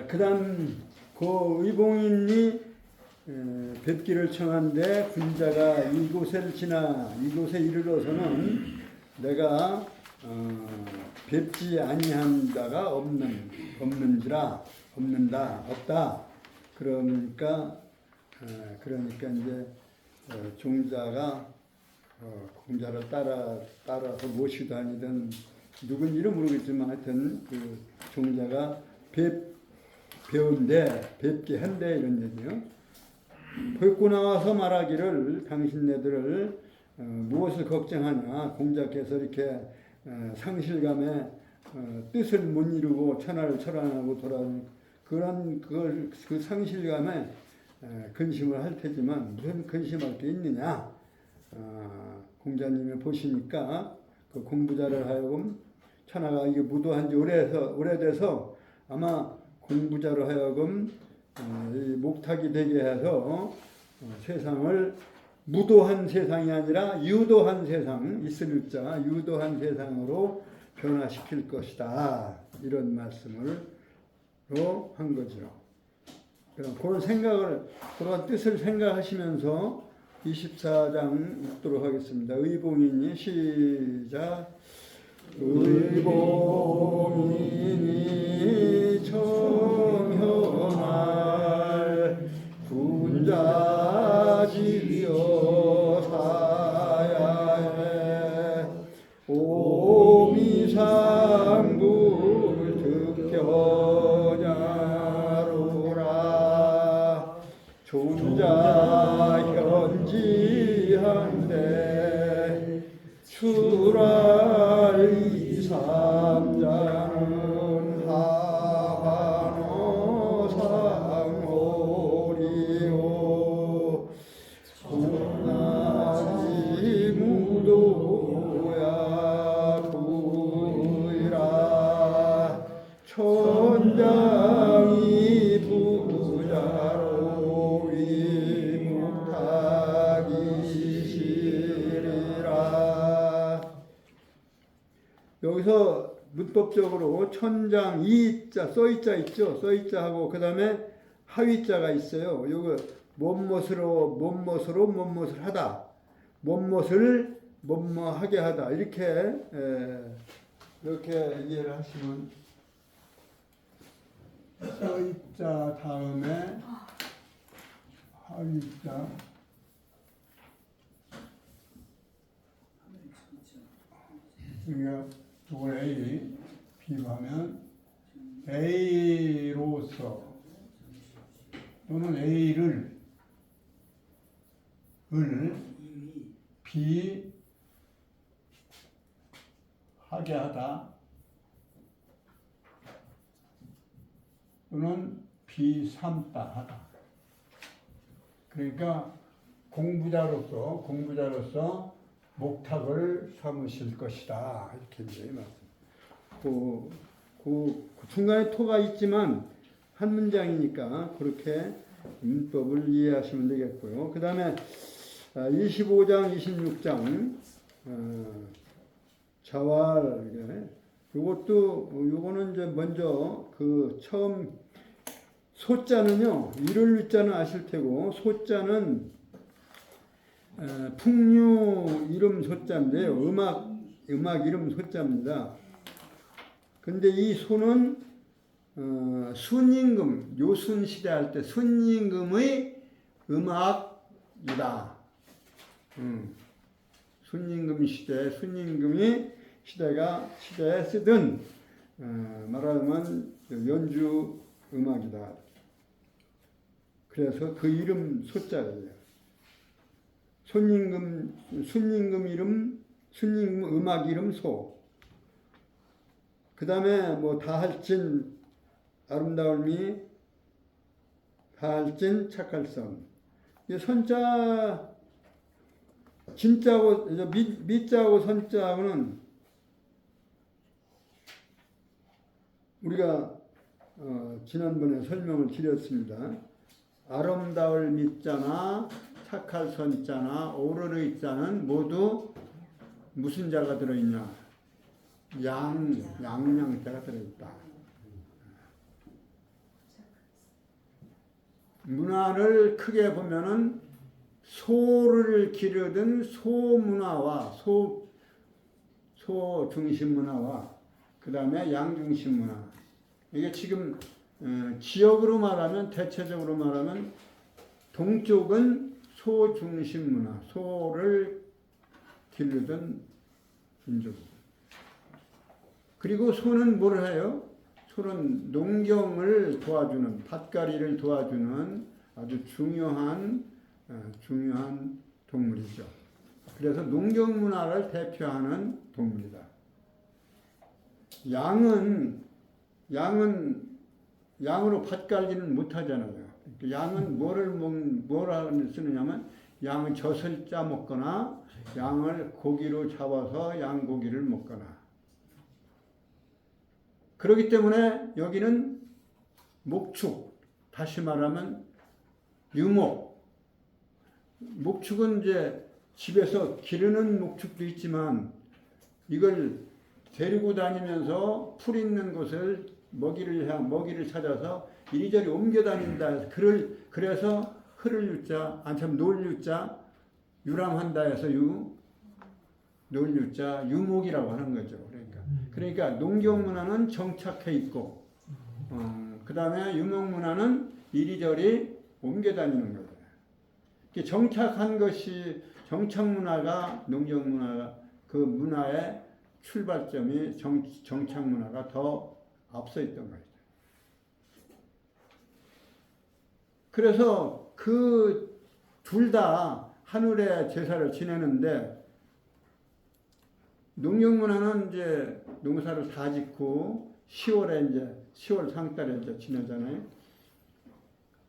그다음 그 의봉인이 뵙기를 청한데 군자가 이곳에 이르러서는 내가 뵙지 아니한다가 없다. 그러니까 이제 종자가 공자를 따라서 모시고 다니던 누군지는 모르겠지만 하여튼 그 종자가 뵙게 한대 이런 얘기요. 뵙고 나와서 말하기를 당신네들을 무엇을 걱정하냐. 공자께서 이렇게 상실감에 뜻을 못 이루고 천하를 철안하고 돌아오는 그런 그 상실감에 근심을 할 테지만 무슨 근심할 게 있느냐. 공자님이 보시니까 그 공부자를 하여금 천하가 이게 무도한 지 오래돼서 아마 공부자로 하여금 이 목탁이 되게 해서 세상을 무도한 세상이 아니라 유도한 세상, 있을 유자 유도한 세상으로 변화시킬 것이다. 이런 말씀을 한 거죠. 그런 뜻을 생각하시면서 24장 읽도록 하겠습니다. 의봉인이 시작. 의봉인이 청현할 군자지여 사야해 오미상불 득견야로라 존자 현지한데 출할 이삼자는 하반어 상오리오 손나지 무도야 부이라 천장이 부자로 위묵타기시리라. 여기서 문법적으로 천장 이자 써있자 있죠. 써있자하고 그 다음에 하위자가 있어요. 요거 못못을 하다. 못못을 못뭐하게 하다. 이렇게 이해를 하시면 써있자 다음에 하위자 이걸 A, B하면 A로서 또는 A를 B 하게 하다 또는 B 삼다 하다. 그러니까 공부자로서 목탁을 삼으실 것이다. 이렇게 이제 말씀. 그 중간에 토가 있지만 한 문장이니까 그렇게 문법을 이해하시면 되겠고요. 그 다음에 25장, 26장 자활. 요거는 이제 먼저 그 처음 소자는요. 이를 위자는 아실 테고 소자는 풍류 이름 소자인데요. 음악 이름 소자입니다. 근데 이 소는 순임금, 요순 시대 할 때 순임금의 음악이다. 순임금 시대, 순임금이 시대에 쓰던 말하자면 연주 음악이다. 그래서 그 이름 소자예요. 순임금 음악 이름 소. 그 다음에 뭐 다할진 아름다움이 다할진 착할선. 이 선자 진자하고 밑자하고 선자하고는 우리가 지난번에 설명을 드렸습니다. 아름다울 밑자나 착할 선자나 오르르 자는 모두 무슨 자가 들어있냐? 양양자가 들어있다. 문화를 크게 보면은 소를 기르던 소문화와 소 중심 문화와 그 다음에 양 중심 문화. 이게 지금 지역으로 말하면 대체적으로 말하면 동쪽은 소 중심 문화, 소를 기르던 민족. 그리고 소는 뭘 해요? 소는 농경을 도와주는, 밭갈이를 도와주는 아주 중요한 동물이죠. 그래서 농경 문화를 대표하는 동물이다. 양으로 밭갈이는 못하잖아요. 양은 뭐를 쓰느냐면 양은 젖을 짜 먹거나 양을 고기로 잡아서 양고기를 먹거나. 그렇기 때문에 여기는 목축, 다시 말하면 유목. 목축은 이제 집에서 기르는 목축도 있지만 이걸 데리고 다니면서 풀 있는 곳을 먹이를 찾아서 이리저리 옮겨 다닌다. 그래서 흐를 유자, 놀 유자, 유람한다 해서 놀 유자, 유목이라고 하는 거죠. 그러니까 농경 문화는 정착해 있고, 그 다음에 유목 문화는 이리저리 옮겨 다니는 거예요. 정착한 것이 정착 문화가 농경 문화가 그 문화의 출발점이 정착 문화가 더 앞서 있던 거예요. 그래서 그 둘 다 하늘의 제사를 지내는데 농경 문화는 이제 농사를 다 짓고 10월 상달에 이제 지내잖아요.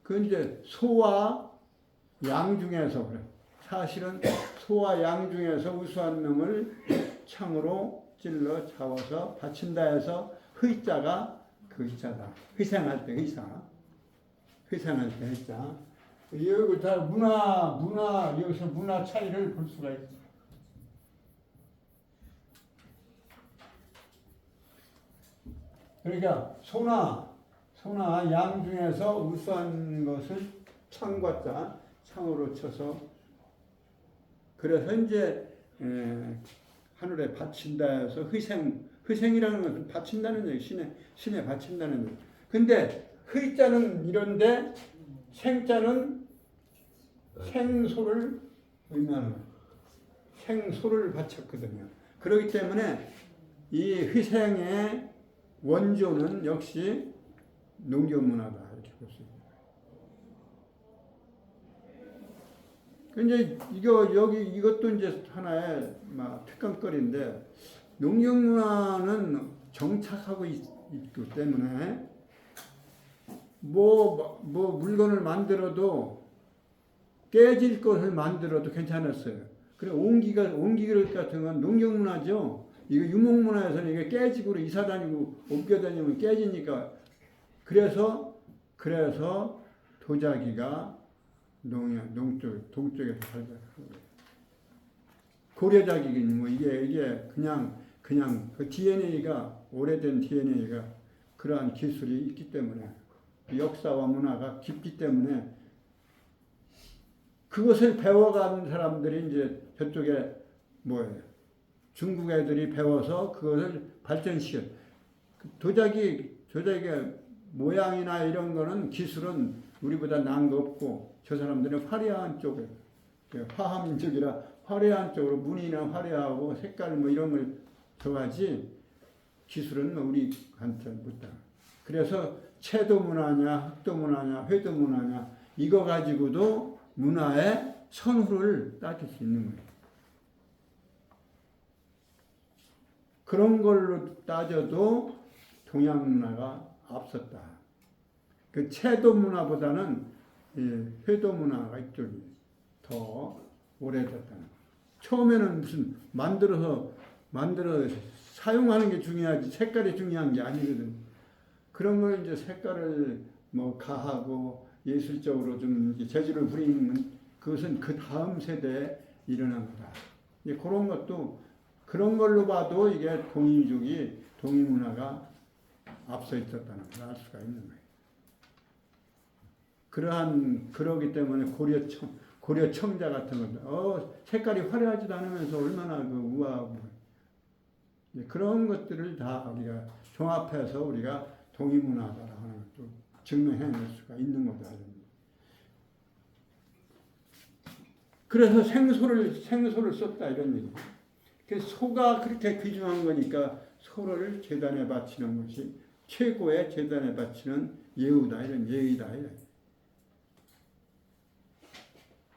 그 이제 소와 양 중에서 그래. 사실은 소와 양 중에서 우수한 놈을 창으로 찔러 잡아서 바친다 해서 의자가 그 의자다. 회상할 때 의자. 회상할 때 의자. 여기 다 여기서 문화 차이를 볼 수가 있어. 그러니까 소나 양 중에서 우수한 것을 창으로 쳐서 그래서 이제 하늘에 바친다 해서 희생이라는 것은 바친다는 얘기, 신에 바친다는 얘기. 근데 의자는 이런데 생자는 생소를 의미하는 거예요. 생소를 바쳤거든요. 그렇기 때문에 이 희생의 원조는 역시 농경 문화다 이렇게 볼 수 있습니다. 이제 이것도 이제 하나의 특강거리인데 농경 문화는 정착하고 있기 때문에 물건을 만들어도 깨질 것을 만들어도 괜찮았어요. 그래 옹기그릇 같은 건 농경 문화죠. 이거 유목 문화에서는 이게 깨지고 이사 다니고 옮겨 다니면 깨지니까 그래서 도자기가 동쪽에서 발달한 거예요. 고려자기는 이게 그냥 그 DNA가 오래된 DNA가 그러한 기술이 있기 때문에 역사와 문화가 깊기 때문에 그것을 배워간 사람들이 이제 저쪽에 중국 애들이 배워서 그것을 발전시켜. 도자기의 모양이나 이런 거는 기술은 우리보다 나은 거 없고 저 사람들은 화려한 쪽에 화합민족이라 화려한 쪽으로 무늬나 화려하고 색깔 이런 걸 좋아하지 기술은 우리한테 못다. 그래서 채도 문화냐 흑도 문화냐 회도 문화냐 이거 가지고도 문화의 선후를 따질 수 있는 거예요. 그런 걸로 따져도 동양 문화가 앞섰다. 그 채도 문화보다는 회도 문화가 이쪽이 더 오래됐다는 거예요. 처음에는 무슨 만들어서 사용하는 게 중요하지 색깔이 중요한 게 아니거든. 그런 걸 이제 색깔을 가하고 예술적으로 좀 재질을 부리는 그것은 그 다음 세대에 일어난 거다. 그런 걸로 봐도 이게 동이민족이 동이문화가 앞서 있었다는 걸 알 수가 있는 거예요. 그러기 때문에 고려 청자 같은 거, 색깔이 화려하지도 않으면서 얼마나 그 우아하고 그런 것들을 다 우리가 종합해서 우리가 동이문화다라고 하는 것도 증명해낼 수가 있는 거다. 그래서 생소를 썼다 이런 얘기. 그래서 소가 그렇게 귀중한 거니까 소를 제단에 바치는 것이 최고의 제단에 바치는 예우다 이런 예의다 이런.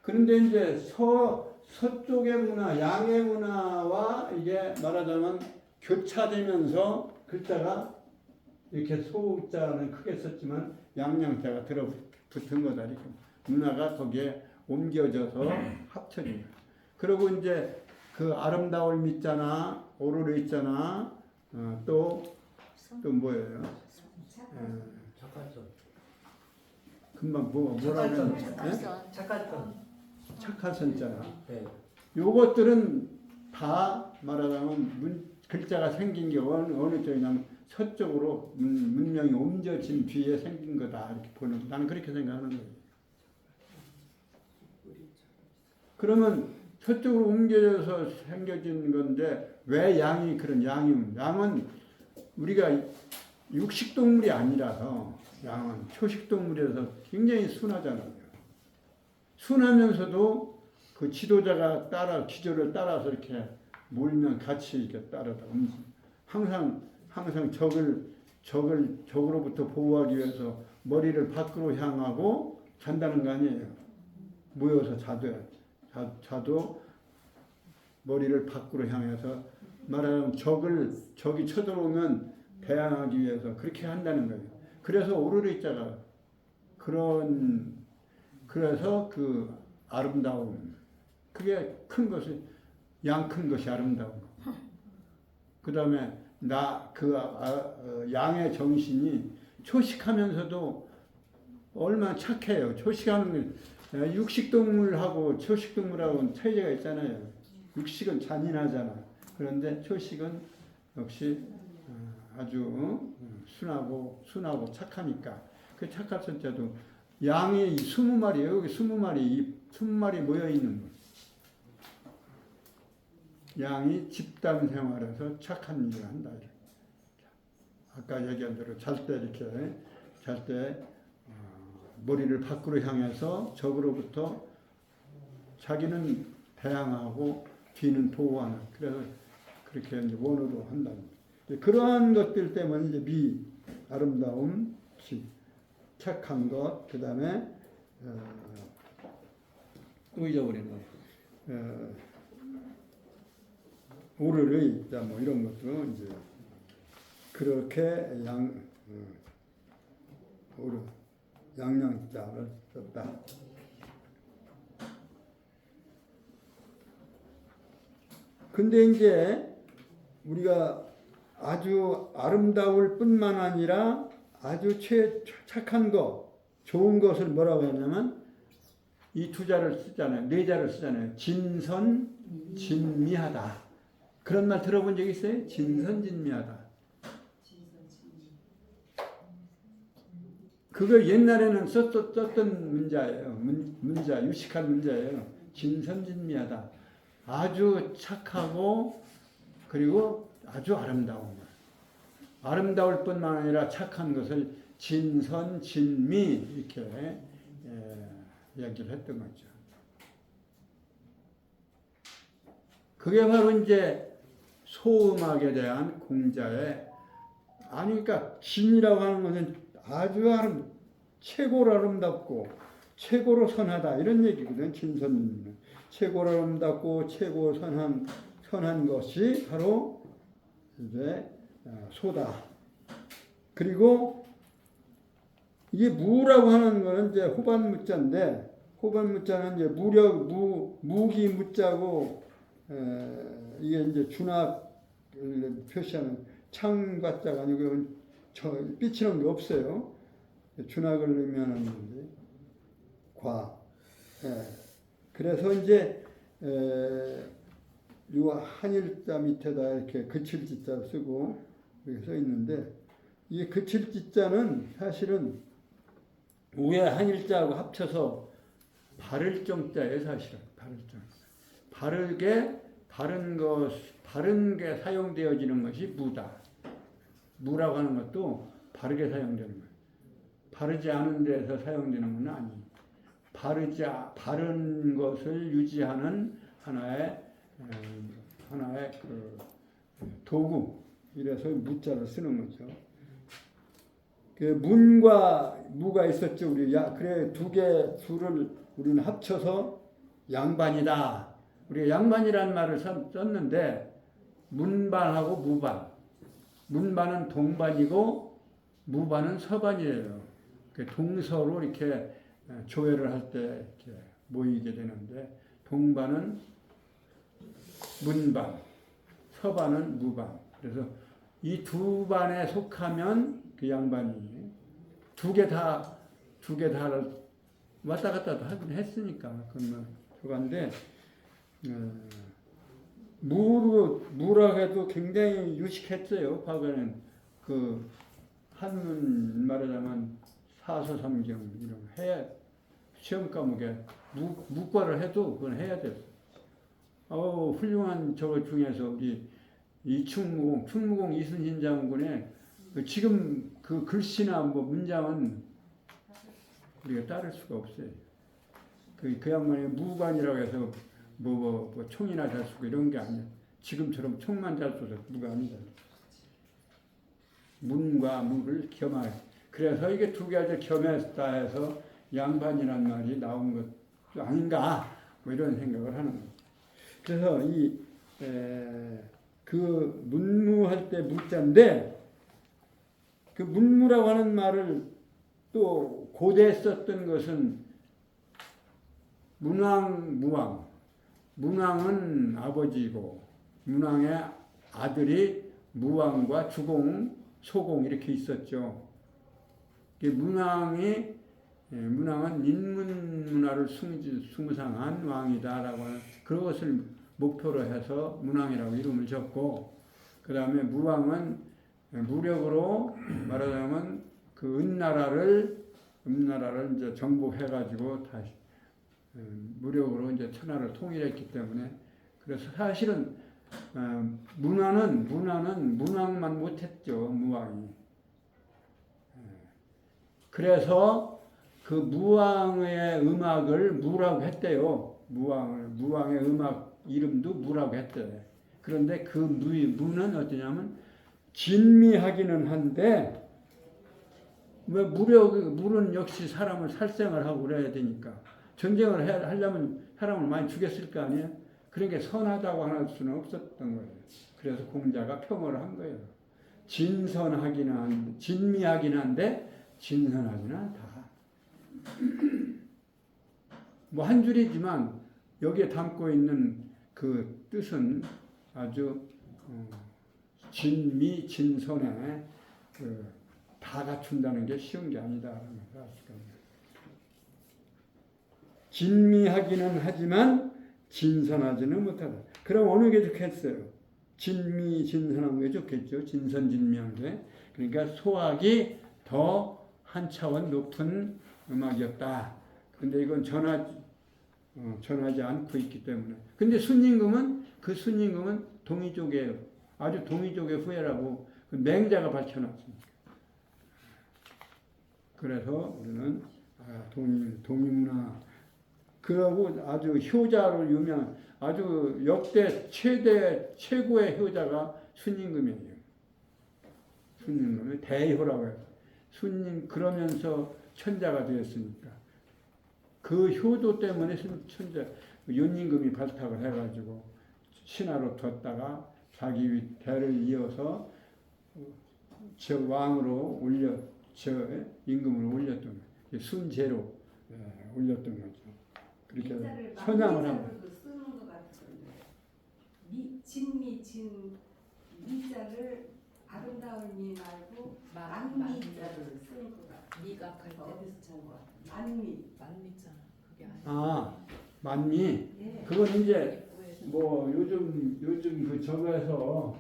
그런데 이제 서쪽의 문화, 양의 문화와 이게 말하자면 교차되면서 글자가 이렇게 소자는 크게 썼지만 양양자가 들어붙은 거다 이렇게 문화가 거기에 옮겨져서 합쳐진 거야. 그리고 이제 그 아름다울 밑자나 오르르 있잖아. 또 뭐예요? 착할선. 금방 뭐라고 착할선. 착할선자나. 네. 요것들은 다 말하자면 글자가 생긴 게 어느 쪽이냐면 서쪽으로 문명이 옮겨진 뒤에 생긴 거다 이렇게 보는. 나는 그렇게 생각하는 거예요. 그러면 서쪽으로 옮겨져서 생겨진 건데 왜 양이 그런 양은 우리가 육식동물이 아니라서 양은 초식동물이라서 굉장히 순하잖아요. 순하면서도 그 지도자가 기조를 따라서 이렇게 몰면 같이 이렇게 따라다 항상 적으로부터 보호하기 위해서 머리를 밖으로 향하고 잔다는 거 아니에요. 모여서 자도 머리를 밖으로 향해서 말하자면 적이 쳐들어오면 대항하기 위해서 그렇게 한다는 거예요. 그래서 오르르자가 그래서 그 아름다움 그게 큰 것이 양 큰 것이 아름다운 거. 그 다음에 양의 정신이 초식하면서도 얼마나 착해요. 초식하는 육식동물하고 초식동물하고는 차이가 있잖아요. 육식은 잔인하잖아. 그런데 초식은 역시 아주 순하고 착하니까 그 착할 선자도 양이 20마리예요. 여기 20마리 모여 있는 거. 양이 집단 생활에서 착한 일을 한다. 아까 얘기한 대로 잘 때 머리를 밖으로 향해서 적으로부터 자기는 대항하고 뒤는 보호하는. 그래서 그렇게 이제 원어로 한다. 그러한 것들 때문에 이제 아름다움, 착한 것, 그 다음에 또 잊어버리는 오르르 뭐 이런 것도 이제 그렇게 양양자를 썼다. 근데 이제 우리가 아주 아름다울 뿐만 아니라 아주 착한 것, 좋은 것을 뭐라고 했냐면 이 두 자를 쓰잖아요. 네 자를 쓰잖아요. 진선진미하다. 그런 말 들어본 적 있어요? 진선진미하다. 그걸 옛날에는 썼던 문자예요. 유식한 문자예요. 진선진미하다. 아주 착하고 그리고 아주 아름다운 것. 아름다울 뿐만 아니라 착한 것을 진선진미 이렇게 이야기를 했던 거죠. 그게 바로 이제 소음악에 대한 공자의 그러니까 진이라고 하는 것은 아주 최고로 아름답고 최고로 선하다 이런 얘기거든. 진선은 최고로 아름답고 최고 선한 것이 바로 이제 소다. 그리고 이게 무라고 하는 거는 이제 호반무자인데 호반무자는 이제 무기 무자고 이게 이제 준학을 표시하는 창과자가 아니고 삐치는 게 없어요. 준학을 의미하는 과. 그래서 이제 요 한일자 밑에다 이렇게 그칠지자 쓰고 이렇게 써 있는데 이 그칠지자는 사실은 우에 한일자하고 합쳐서 바를 정자에 사실은 바를 정. 바르게 바른 게 사용되어지는 것이 무다. 무라고 하는 것도 바르게 사용되는 거예요. 바르지 않은 데서 사용되는 건 아니에요. 바른 것을 유지하는 하나의 그 도구. 이래서 무자를 쓰는 거죠. 그 문과 무가 있었죠. 그래 둘을 우리는 합쳐서 양반이다. 우리가 양반이라는 말을 썼는데 문반하고 무반. 문반은 동반이고 무반은 서반이에요. 동서로 이렇게 조회를 할 때 이렇게 모이게 되는데 동반은 문반, 서반은 무반. 그래서 이 두 반에 속하면 그 양반이 두 개 다를 왔다 갔다 하긴 했으니까 그건 그건데 무라고 해도 굉장히 유식했어요. 과거에는 그 한문 말하자면 사서삼경 이런 시험 과목에 무과를 해도 그건 해야 돼요. 훌륭한 저거 중에서 우리 충무공 이순신 장군의 지금 그 글씨나 뭐 문장은 우리가 따를 수가 없어요. 그 양반이 무관이라고 해서 뭐 총이나 잘 쏘고 이런 게 아니야. 지금처럼 총만 잘 쏘서 무가 아니다. 문과 무를 겸하여. 그래서 이게 두 개를 겸했다 해서 양반이란 말이 나온 것 아닌가 뭐 이런 생각을 하는 거예요. 그래서 그 문무할 때 무자인데 그 문무라고 하는 말을 또 고대에 썼던 것은 문왕, 무왕. 문왕은 아버지고 문왕의 아들이 무왕과 주공, 소공 이렇게 있었죠. 문왕은 인문 문화를 숭상한 왕이다라고 하는 그것을 목표로 해서 문왕이라고 이름을 졌고, 그 다음에 무왕은 무력으로 말하자면 그 은나라를 이제 정복해가지고 다시 무력으로 이제 천하를 통일했기 때문에 그래서 사실은 문화는 문왕만 못했죠. 무왕이. 그래서 그 무왕의 음악을 무라고 했대요. 무왕의 음악 이름도 무라고 했대. 그런데 그 무는 어떠냐면 진미하기는 한데 왜 물은 역시 사람을 살생을 하고 그래야 되니까 전쟁을 하려면 사람을 많이 죽였을 거 아니에요. 그러니까 선하다고 할 수는 없었던 거예요. 그래서 공자가 평어를 한 거예요. 진미하긴 한데 진선하기는 않다. 뭐 한 줄이지만 여기에 담고 있는 그 뜻은 아주 진선에 다 갖춘다는 게 쉬운 게 아니다라는 것을 아실 겁니다. 진미하기는 하지만 진선하지는 못하다. 그럼 어느 게 좋겠어요? 진선한 게 좋겠죠. 진선진미한 게. 그러니까 소학이 더 한 차원 높은 음악이었다. 근데 이건 전하지 않고 있기 때문에. 근데 순임금은 동이족이에요. 아주 동이족의 후예라고 그 맹자가 밝혀놨습니다. 그래서 우리는 동이문화. 그러고 아주 효자로 유명한 아주 역대 최고의 효자가 순임금이에요. 순임금이 대효라고 해요. 그러면서 천자가 되었으니까. 그 효도 때문에 윤임금이 발탁을 해가지고 신하로 뒀다가 자기 대를 이어서 저 왕으로 저 임금을 올렸던 거예요. 순제로 올렸던 거죠. 그렇게 선양을 하면 쓰는 것 같은데 미자를 아름다운 미 말고 만미자를 쓰는 것 같아. 미각할 때 어디서 본 거 같아? 만미잖아. 그게 아니야. 만미. 예. 그건 이제 뭐 요즘 그 저거에서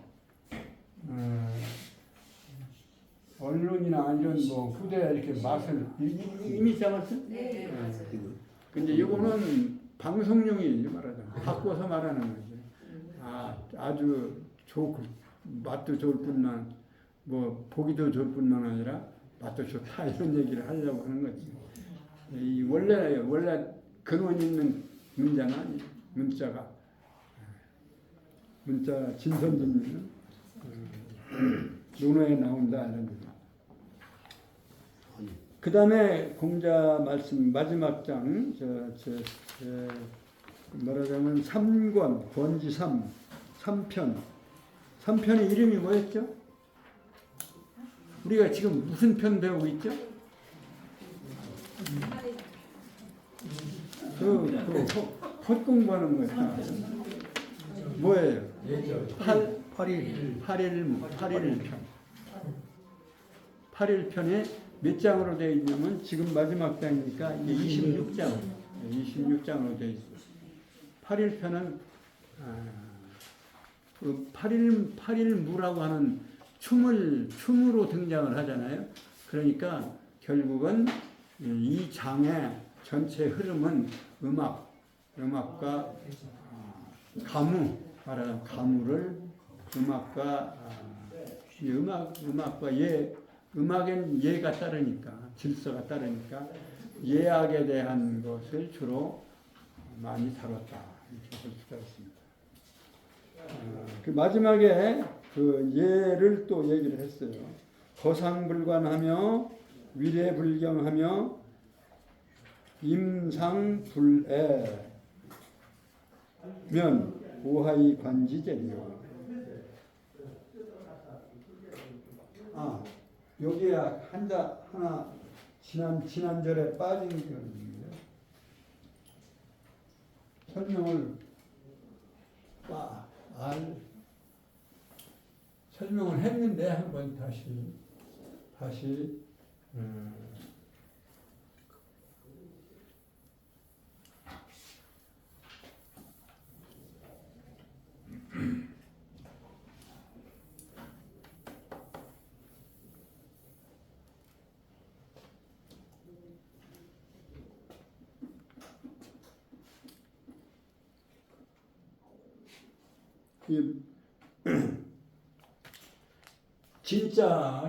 언론이나 이런 뭐 후대 이렇게 맛을 이미 잡았어? 네, 맞아요. 근데 이거는 방송용이에요 말하자면 바꿔서 말하는 거지. 아주 좋고 맛도 좋을 뿐만 뭐 보기도 좋을 뿐만 아니라 맛도 좋다 이런 얘기를 하려고 하는 거지. 이 원래 근원 있는 문자가 아니에요. 문자 진선진님은 논어에 나온다 이런 거. 그 다음에 공자 말씀 마지막 장, 말하자면 3권, 권지 3편. 3편의 이름이 뭐였죠? 우리가 지금 무슨 편 배우고 있죠? 헛공부하는 거예요. 뭐예요? 8일편에 몇 장으로 되어 있냐면 지금 마지막 장이니까 26장으로 되어 있어요. 8일편은 그 8일무라고 하는 춤으로 등장을 하잖아요. 그러니까 결국은 이 장의 전체 흐름은 음악과 말하자면 가무를 음악엔 예가 따르니까 질서가 따르니까 예학에 대한 것을 주로 많이 다뤘다 이렇게 볼 수가 있습니다. 그 마지막에 그 예를 또 얘기를 했어요. 거상불관하며 위례불경하며 임상불애 면 오하이 관지제리요. 여기에 하나 지난절에 빠진 게 있는데 설명을 했는데 한번 다시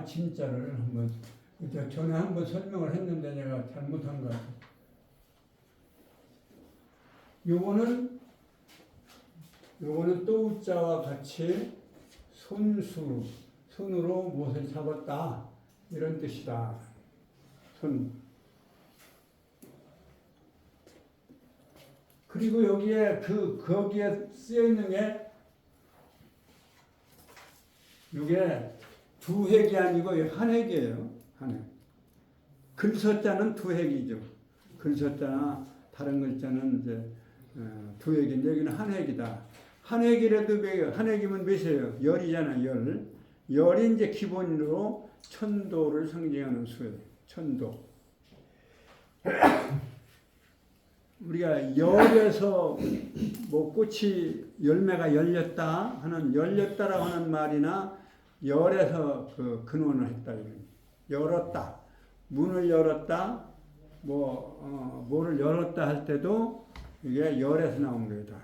진짜를 한번 전에 한번 설명을 했는데 내가 잘못한 것 같아요. 요거는 또자와 같이 손으로 무엇을 잡았다 이런 뜻이다. 그리고 거기에 쓰여 있는 게 이게 두 획이 아니고 한 획이에요. 한 획. 글서자는 두 획이죠. 글서자나 다른 글자는 이제 두 획인데 여기는 한 획이다. 한 획이라도 한 획이면 몇이에요? 열이잖아. 열이 이제 기본으로 천도를 상징하는 수예요. 천도. 우리가 열에서 뭐 꽃이 열매가 열렸다라고 하는 말이나 열에서 그 근원을 했다. 열었다. 문을 열었다. 뭐를 열었다 할 때도 이게 열에서 나온 거다.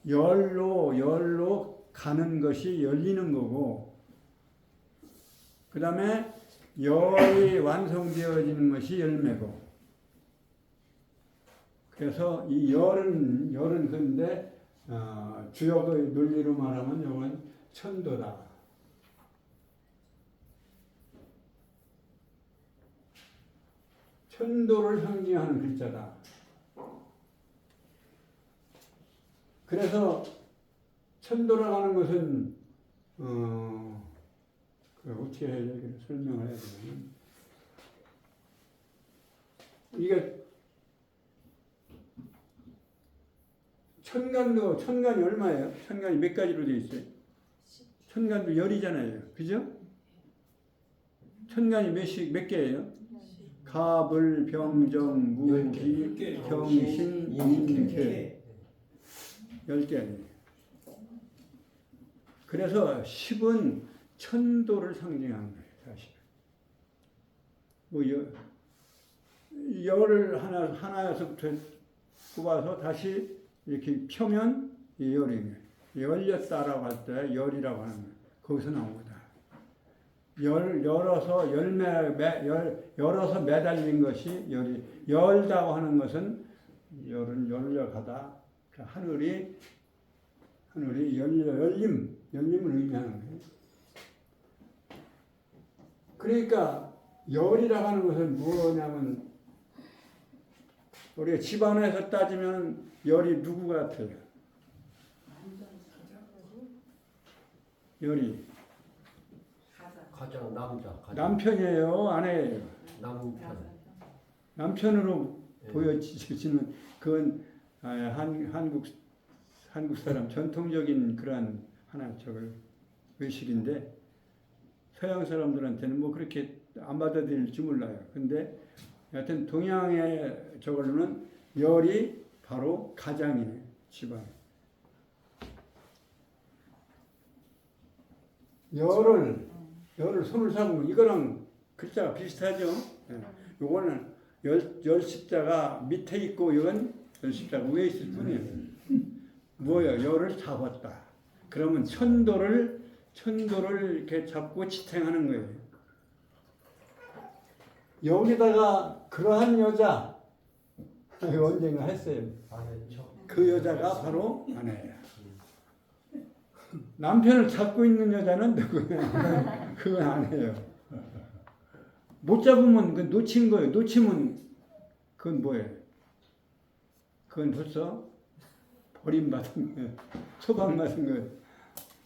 열로 가는 것이 열리는 거고, 그 다음에 열이 완성되어지는 것이 열매고. 그래서 이 열은 그런데 주역의 논리로 말하면 이건 천도다. 천도를 상징하는 글자다. 그래서 천도라고 하는 것은 어떻게 얘기를 설명을 해야 되냐면 이게 천간이 얼마예요? 천간이 몇 가지로 되어 있어요? 천간도 열이잖아요. 그죠? 천간이 몇 개예요? 갑을, 병정, 무기, 경신, 인계. 10개 아니에요. 그래서 10은 천도를 상징하는 거예요, 사실. 뭐 열을 하나에서부터 뽑아서 다시 이렇게 펴면 이 열이네. 열렸다라고 할 때 열이라고 하는 거예요. 거기서 나온 거다. 열어서 매달린 것이 열이. 열다고 하는 것은 열은 열려가다. 하늘이 열림을 의미하는 거예요. 그러니까 열이라고 하는 것은 뭐냐면 우리가 집안에서 따지면 열이 누구 같아요? 열이 가장 가장. 남편이에요, 아내예요? 남편으로 네. 보여지는 그건 한국 사람 전통적인 그러한 하나 저걸 의식인데 서양 사람들한테는 뭐 그렇게 안 받아들일지 몰라요. 근데 여하튼 동양의 저걸로는 열이 바로 가장이에요, 집안. 열을 손을 잡으면 이거랑 글자가 비슷하죠. 예. 요거는 열 십자가 밑에 있고 이건 열 십자가 위에 있을 뿐이에요. 뭐예요? 열을 잡았다. 그러면 천도를 이렇게 잡고 지탱하는 거예요. 여기다가 그러한 여자 언젠가 했어요. 그 여자가 바로 아내예요. 남편을 잡고 있는 여자는 누구예요? 그건 아니에요. 못 잡으면 그 놓친 거예요. 놓치면 그건 뭐예요? 그건 벌써 버림받은 거예요. 소방받은 거예요.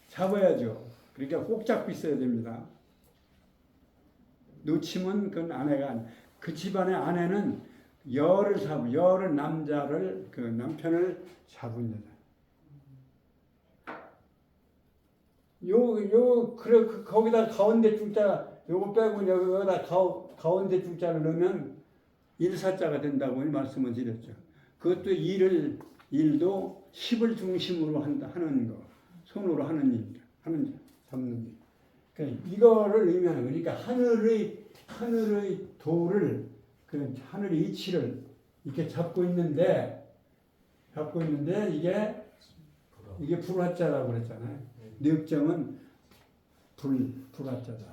잡아야죠. 그러니까 꼭 잡고 있어야 됩니다. 놓치면 그건 아내가 그 집안의 아내는 열을 남자를 그 남편을 잡은 여자. 그래, 거기다 가운데 중자, 요거 빼고 여기다 가운데 중자를 넣으면 일사자가 된다고 말씀을 드렸죠. 그것도 일도 10을 중심으로 하는 거, 손으로 하는 일, 잡는 일. 그러니까 이거를 의미하는 거니까 하늘의 도를, 그 하늘의 이치를 이렇게 잡고 있는데 이게 불화자라고 그랬잖아요. 늑정은 불화자다.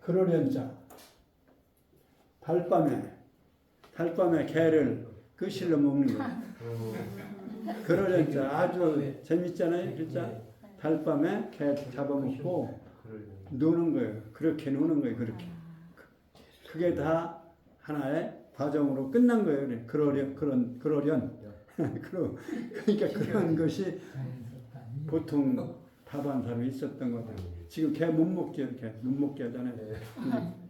그러련자 달밤에 개를 끄실러 먹는 거예요. 그러련자 아주 재밌잖아요, 진짜. 달밤에 개 잡아먹고 노는 거예요. 그렇게 노는 거예요, 그렇게. 그게 다 하나의 과정으로 끝난 거예요. 그러련. 그러니까 그런 것이 보통 다반사로 있었던 거죠. 지금 개 못 먹게 이렇게 못 먹게 하잖아요.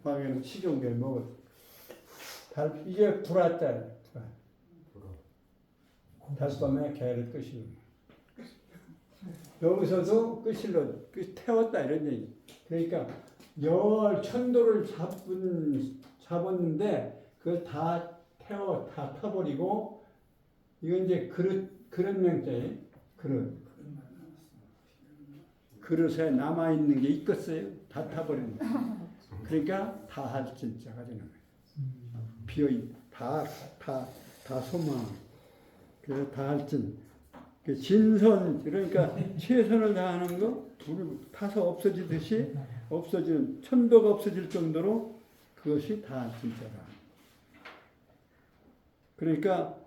과거에는 식용개 먹었어. 이게 불화자예요. 달밤에 개를 끄시는 여기서도 태웠다 이런 얘기. 그러니까 천도를 잡았는데 그걸 다 타버리고 이건 이제 그릇 명자예요. 그릇에 남아 있는 게 있겠어요? 다 타버리는 거예요. 그러니까 다할 진짜가 되는 거예요. 다 소망. 그래서 다할 진. 진선 그러니까 최선을 다하는 거 불을 타서 없어지는 천도가 없어질 정도로 그것이 다 진짜다. 그러니까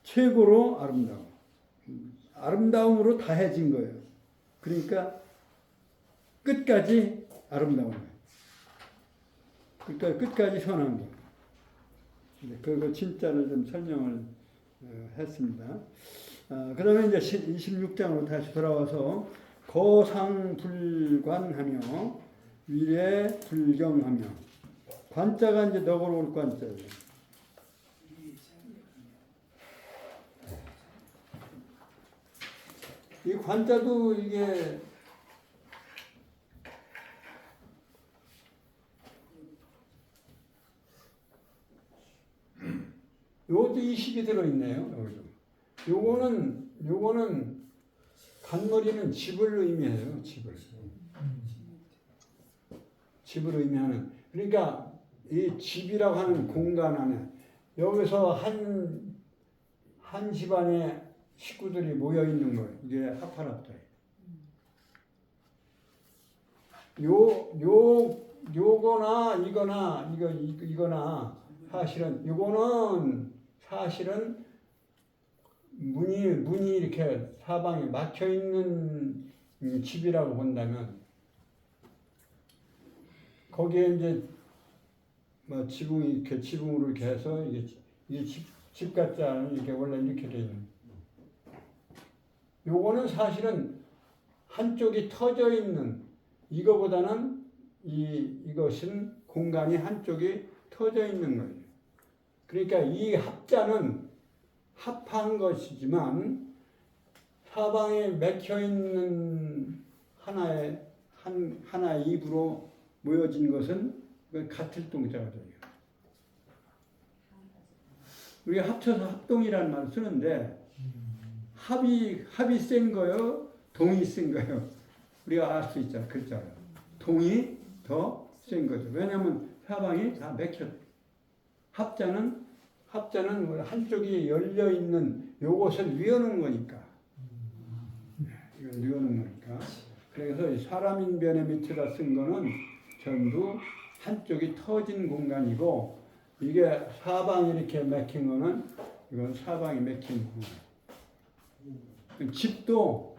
최고로 아름다움으로 다해진 거예요. 그러니까 끝까지 아름다운 거예요. 그러니까 끝까지 선한 거. 그거 진짜를 좀 설명을 했습니다. 그다음에 이제 26장으로 다시 돌아와서 거상불관하며 위례불경하며 관자가 이제 너그러울 관자예요. 이 관자도 이게 요것도 20이 들어있네요. 여기도. 요거는 간머리는 집을 의미해요. 집을 의미하는. 그러니까 이 집이라고 하는 공간 안에 여기서 한 집안에 식구들이 모여 있는 거예요. 이게 하파랍터예요. 요거나 이거나 사실은 문이 이렇게 사방에 막혀 있는 집이라고 본다면 거기에 이제 뭐 지붕으로 이렇게 해서 이게 집 같지 않은 이렇게 원래 이렇게 돼 있는. 요거는 사실은 한쪽이 터져 있는 이거보다는 이것은 공간이 한쪽이 터져 있는 거예요. 그러니까 이 합자는 합한 것이지만 사방에 맥혀 있는 하나의 입으로 모여진 것은 같을 동자가 돼요. 우리가 합쳐서 합동이라는 말을 쓰는데 합이 센 거요, 동이 센 거요. 우리가 알 수 있잖아, 글자로. 동이 더 센 거죠. 왜냐하면 사방이 다 맥혀. 합자는 한쪽이 열려 있는 요것을 위어놓은 거니까. 이건 위어놓은 거니까. 그래서 사람인변의 밑에다 쓴 거는 전부 한쪽이 터진 공간이고, 이게 사방이 이렇게 맥힌 거는 이건 사방이 맥힌 공간. 집도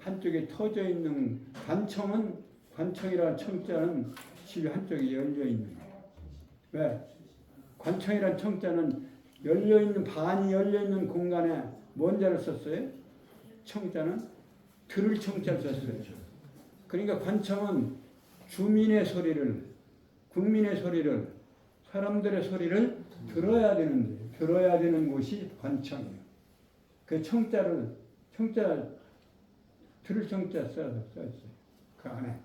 한쪽에 터져 있는 관청이라는 청자는 집이 한쪽에 열려 있는 거예요. 왜? 관청이라는 청자는 반이 열려 있는 공간에 뭔 자를 썼어요? 청자는 들을 청자를 썼어요. 그러니까 관청은 주민의 소리를, 국민의 소리를, 사람들의 소리를 들어야 되는 곳이 관청이에요. 그 들을 청자 써있어요. 그 안에.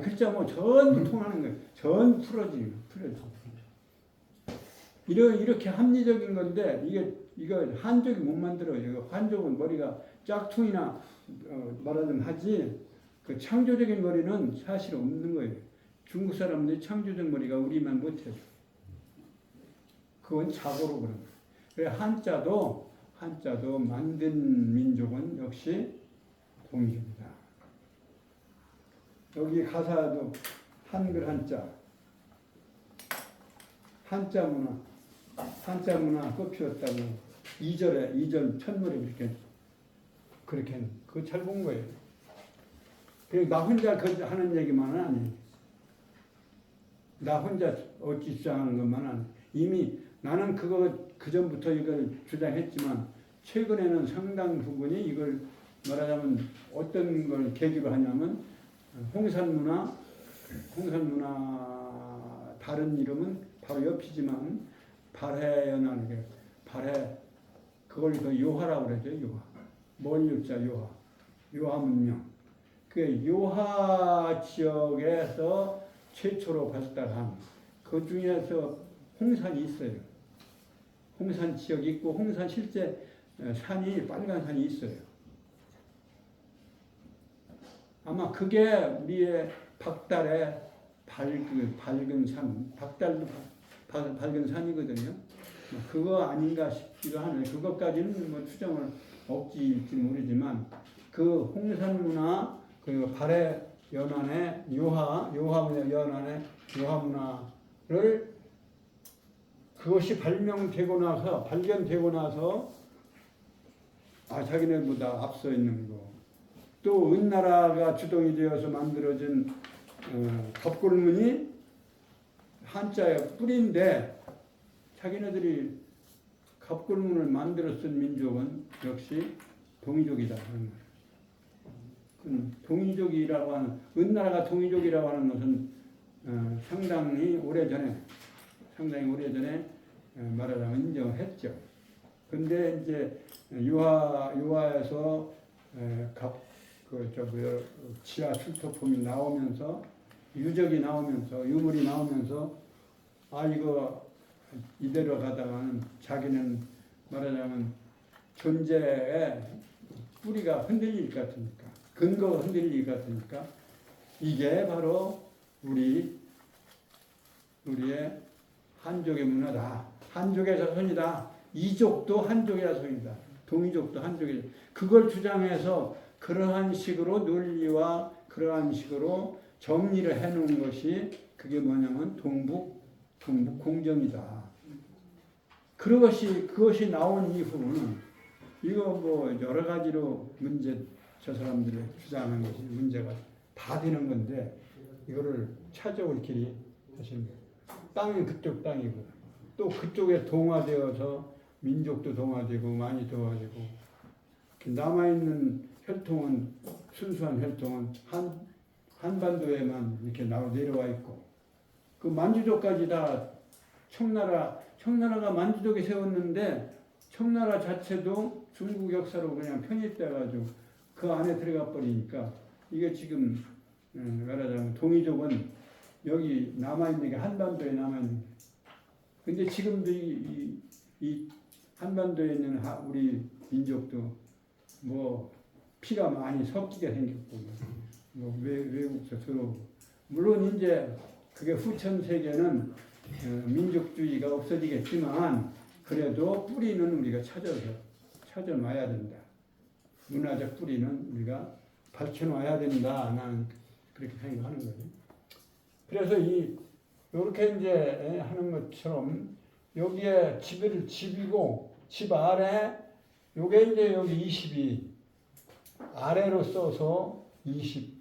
글자 전부 통하는 거예요. 전 풀어져. 이렇게 합리적인 건데, 이거 한족이 못 만들어요. 한족은 머리가 짝퉁이나, 말하자면 하지, 그 창조적인 머리는 사실 없는 거예요. 중국 사람들이 창조적 머리가 우리만 못해요. 그건 자고로 그런 거예요. 그래, 한자도 만든 민족은 역시 동이족이다. 여기 가사도 한글 한자 문화 꽃피웠다고 2절 첫물에 그렇게 그거 잘 본 거예요. 그리고 나 혼자 하는 얘기만은 아니에요. 나 혼자 어찌 주장하는 것만 아니에요. 이미 나는 그 전부터 이걸 주장했지만 최근에는 상당 부분이 이걸 말하자면 어떤 걸 계기로 하냐면 홍산문화 다른 이름은 바로 옆이지만 발해연하는 그걸 더 요하라고 그러죠. 요하. 먼 요자 요하 문명. 그 요하 지역에서 최초로 발달한 그 중에서 홍산이 있어요. 홍산 지역이 있고 홍산 실제 산이 빨간 산이 있어요. 아마 그게 우리의 박달의 밝은 산, 박달도 밝은 산이거든요. 그거 아닌가 싶기도 하네. 그것까지는 추정을 억지일지 모르지만 그 홍산 문화, 그 발해 연안의 요하 연안의 요하 문화를 그것이 발견되고 나서 자기네보다 앞서 있는 거. 또 은나라가 주동이 되어서 만들어진 덕굴문이 한자의 뿌리인데 자기네들이 갑굴문을 만들어 쓴 민족은 역시 동이족이다 하는 거예요. 동이족이라고 하는 은나라가 동이족이라고 하는 것은 상당히 오래전에 말하자면 인정을 했죠. 근데 이제 유화에서 지하 출토품이 나오면서 유물이 나오면서 이거 이대로 가다가는 자기는 말하자면 존재의 뿌리가 흔들릴 것 같으니까, 근거가 흔들릴 것 같으니까, 이게 바로 우리의 한족의 문화다. 한족의 자손이다. 이족도 한족의 자손이다. 동이족도 한족의, 그걸 주장해서 그러한 식으로 논리와 그러한 식으로 정리를 해놓은 것이 그게 뭐냐면 동북 공정이다. 그것이 나온 이후로는 이거 뭐 여러 가지로 저 사람들이 주장하는 것이 문제가 다 되는 건데, 이거를 찾아올 길이 사실 땅은 그쪽 땅이고, 또 그쪽에 동화되어서 민족도 동화되고 많이 동화되고, 남아있는 혈통은, 순수한 혈통은 한반도에만 이렇게 내려와 있고, 그 만주족까지 다 청나라가 만주족이 세웠는데, 청나라 자체도 중국 역사로 그냥 편입돼가지고 그 안에 들어가 버리니까, 이게 지금 말하자면 동이족은 여기 남아있는 게 한반도에 남아있는 게, 근데 지금도 이 한반도에 있는 우리 민족도 뭐 피가 많이 섞이게 생겼고, 뭐 외국에서 들어오고, 물론 이제 그게 후천 세계는 민족주의가 없어지겠지만, 그래도 뿌리는 우리가 찾아놔야 된다. 문화적 뿌리는 우리가 밝혀놔야 된다. 나는 그렇게 생각하는 거죠. 그래서 이렇게 이제 하는 것처럼, 여기에 집이고, 집 아래, 요게 이제 여기 20이 아래로 써서 20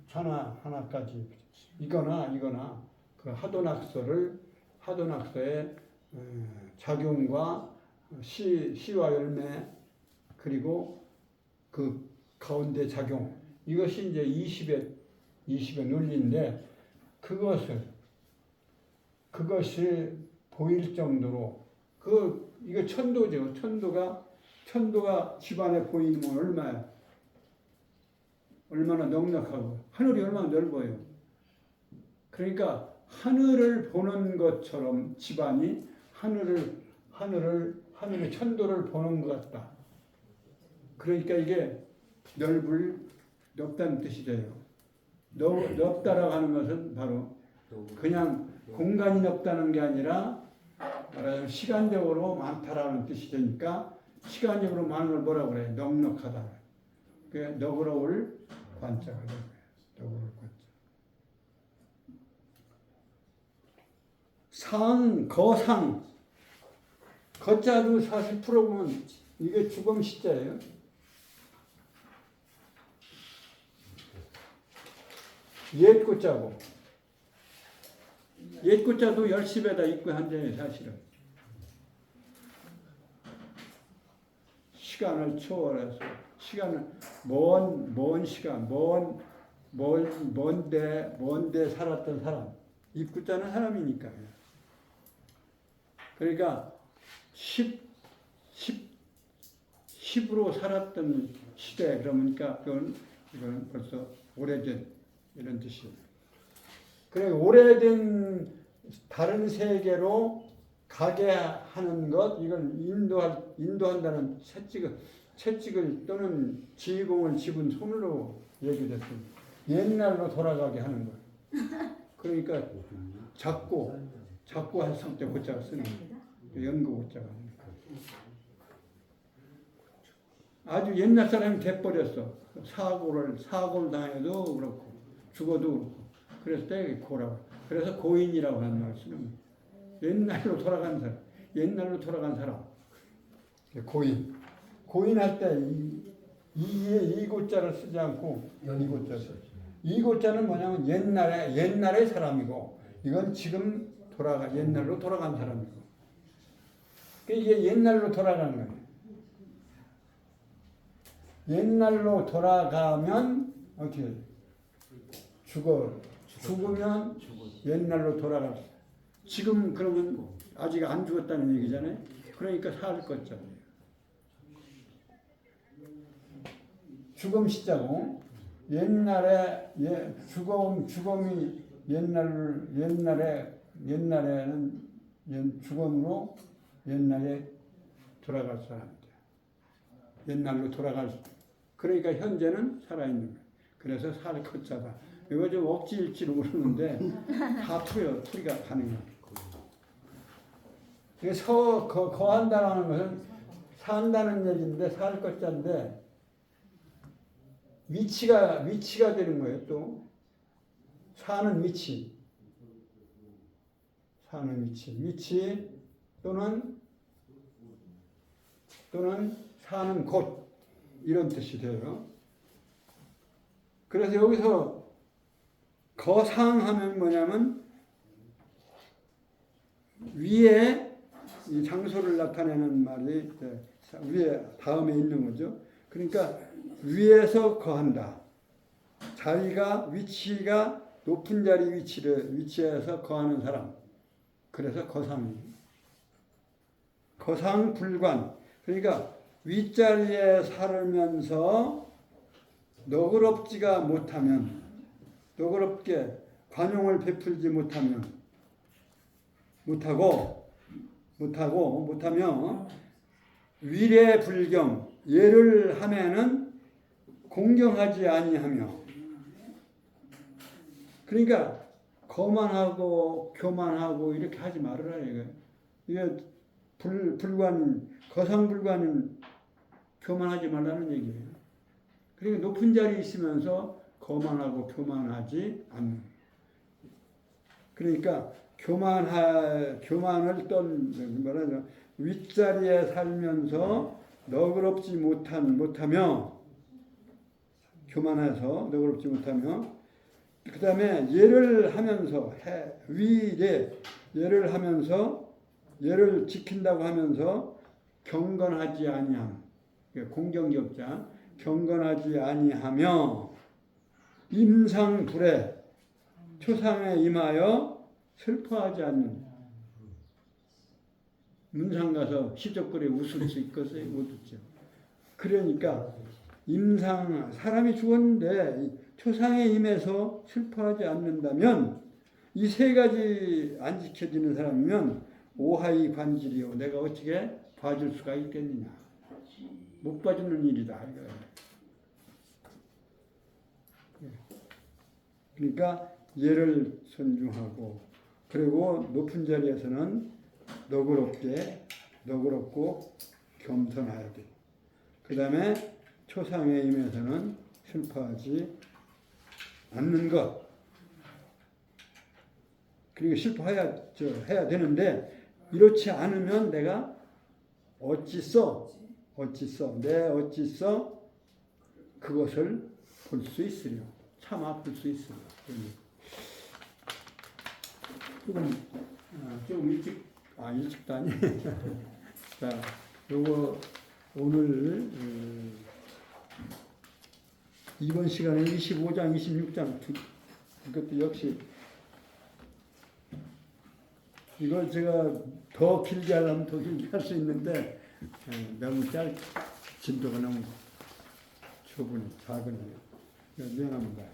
하나까지, 이거나 그 하도낙서의 작용과 시와 열매, 그리고 그 가운데 작용, 이것이 이제 20의 논리인데, 그것이 보일 정도로, 이거 천도죠. 천도가 집안에 보이면 얼마나 넉넉하고, 하늘이 얼마나 넓어요. 그러니까 하늘을 보는 것처럼 집안이 하늘의 천도를 보는 것 같다. 그러니까 이게 넓다는 뜻이 돼요. 넓다라고 하는 것은 바로 그냥 공간이 넓다는 게 아니라, 말하자면 시간적으로 많다라는 뜻이 되니까, 시간적으로 많은 걸 뭐라고 그래? 넉넉하다. 그게 너그러울 관자가 되는 거예요. 너그러울 관자. 거상. 거자도 사실 풀어보면 이게 주검 시자예요. 옛고자고. 옛고자도 10시에다 있고 한데, 사실은 시간을 초월해서, 시간을 먼 시간, 먼데 살았던 사람, 입구자는 사람이니까요. 그러니까 10으로 살았던 시대, 그러니까 이건 벌써 오래된 이런 뜻이에요. 그래, 오래된 다른 세계로 가게 하는 것, 이걸 인도한다는 채찍을 또는 지휘봉을 집은 손으로 얘기됐습니다. 옛날로 돌아가게 하는 것. 그러니까 작고 했을 때 고자가 쓰는 거예요. 연구 고자가. 아주 옛날 사람이 돼버렸어. 사고를 당해도 그렇고, 죽어도 그렇고. 그랬을 때 고라고. 그래서 고인이라고 하는 말을 쓰는 거예요. 옛날로 돌아간 사람. 고인. 고인할 때 이 고자를 쓰지 않고 이 고자를 쓰지. 이 고자는 뭐냐면 옛날의 사람이고, 이건 지금 옛날로 돌아간 사람이고. 이게 옛날로 돌아가는 거예요. 옛날로 돌아가면 어떻게 해요? 죽으면 옛날로 돌아가. 지금 그러면 아직 안 죽었다는 얘기잖아요. 그러니까 살 거잖아요. 죽음 시자고, 옛날에 죽음이 옛날에 옛날에는 죽음으로 옛날에 돌아갈 사람이죠. 옛날로 그러니까 현재는 살아있는 거예요. 그래서 살 걷자다. 이거 좀 억지일지도 모르는데 다 풀이가 가능해요. 거한다는 것은 산다는 얘기인데 살 걷자인데 위치가 되는 거예요. 또 사는 위치 또는 사는 곳 이런 뜻이 돼요. 그래서 여기서 거상하면 뭐냐면 위에 이 장소를 나타내는 말이 위에 다음에 있는 거죠. 그러니까 위에서 거한다. 위치가 높은 자리 위치에서 거하는 사람. 그래서 거상불관. 그러니까 윗자리에 살면서 너그럽게 관용을 베풀지 못하며 위례 불경 예를 하면은 공경하지 아니하며. 그러니까 거만하고 교만하고 이렇게 하지 말으라 이거. 이게 거상불관은 교만하지 말라는 얘기예요. 그러니까 높은 자리에 있으면서 거만하고 교만하지 않는. 그러니까 교만을 말하자면 윗자리에 살면서 너그럽지 못하며 교만해서 너그럽지 못하며 그 다음에 예를 하면서 예를 하면서 예를 지킨다고 하면서 경건하지 아니함. 공경격자 경건하지 아니하며 임상불에 초상에 임하여 슬퍼하지 않는. 문상 가서 시적거리 웃을 수 있겠어요? 못 웃죠. 그러니까 사람이 죽었는데 초상에 임해서 슬퍼하지 않는다면 이 세 가지 안 지켜지는 사람이면 오하이 관질이요. 내가 어떻게 봐줄 수가 있겠느냐. 못 봐주는 일이다. 그러니까 예를 존중하고 그리고 높은 자리에서는 너그럽고 겸손해야 돼. 그 다음에 초상에 임해서는 슬퍼하지 않는 것. 그리고 슬퍼해야 되는데 이렇지 않으면 내가 어찌써 그것을 볼 수 있으려. 참아 볼 수 있으려. 좀 일찍도 아니. 자, 요거 오늘 이번 시간에 25장, 26장 이것도 역시 이걸 제가 더 길게 하려면 더 길게 할 수 있는데 너무 진도가 너무 작으네요. 미안합니다.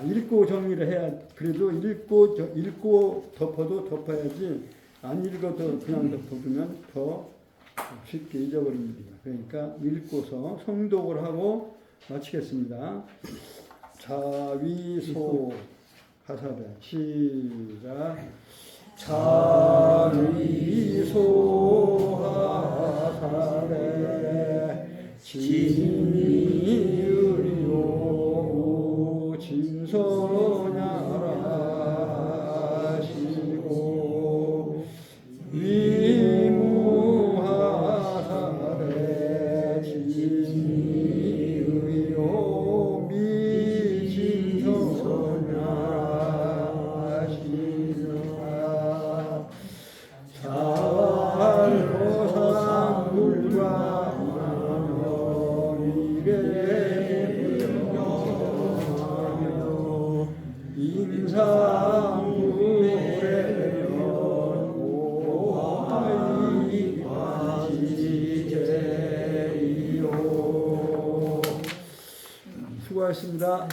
읽고 정리를 해야 그래도 읽고 덮어야지 안 읽어도 그냥 덮어두면 더 쉽게 잊어버립니다. 그러니까 읽고서 성독을 하고 마치겠습니다. 자위소 하사대 시작. 자위소 하사대 진미의료 진소냐라시고 위무하사대 진미의료 미진소냐라시고 수고하셨습니다.